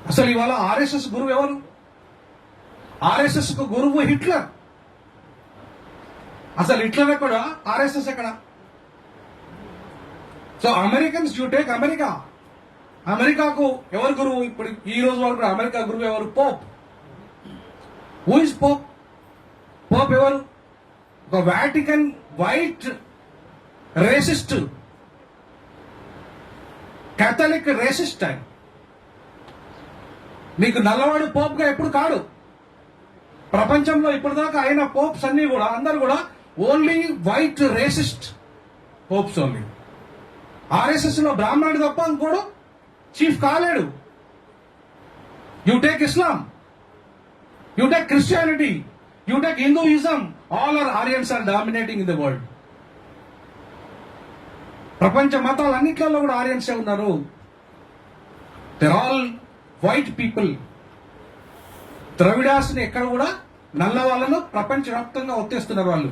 అసలు ఇవాళ ఆర్ఎస్ఎస్ గురువు ఎవరు? ఆర్ఎస్ఎస్ కు గురువు హిట్లర్. అసలు హిట్లర్ ఎక్కడ, ఆర్ఎస్ఎస్ ఎక్కడ? So Americans you take America. అమెరికాకు ఎవరు గురువు? ఇప్పుడు ఈ రోజు వరకు అమెరికా గురువు ఎవరు? Pope. Who is Pope? Pope ఎవరు? ఒక Vatican white racist, Catholic racist. ఆయన నీకు నల్లవాడు పోప్ గా ఎప్పుడు కాడు. ప్రపంచంలో ఇప్పటిదాకా అయిన పోప్స్ అన్ని కూడా అందరు కూడా only white racist popes only. RSS లో బ్రాహ్మణుడు తప్ప ఇంకోడు చీఫ్ కాలేడు. You take Islam, you take Christianity, you take Hinduism, all are Aryans are dominating in the world. ప్రపంచ మతాలన్నిట్లలో కూడా ఆరియన్సే ఉన్నారు. They're all white people. Dravidas ని ఎక్కడ కూడా నల్ల వాళ్ళను ప్రపంచవ్యాప్తంగా ఒత్తేస్తున్నారు వాళ్ళు.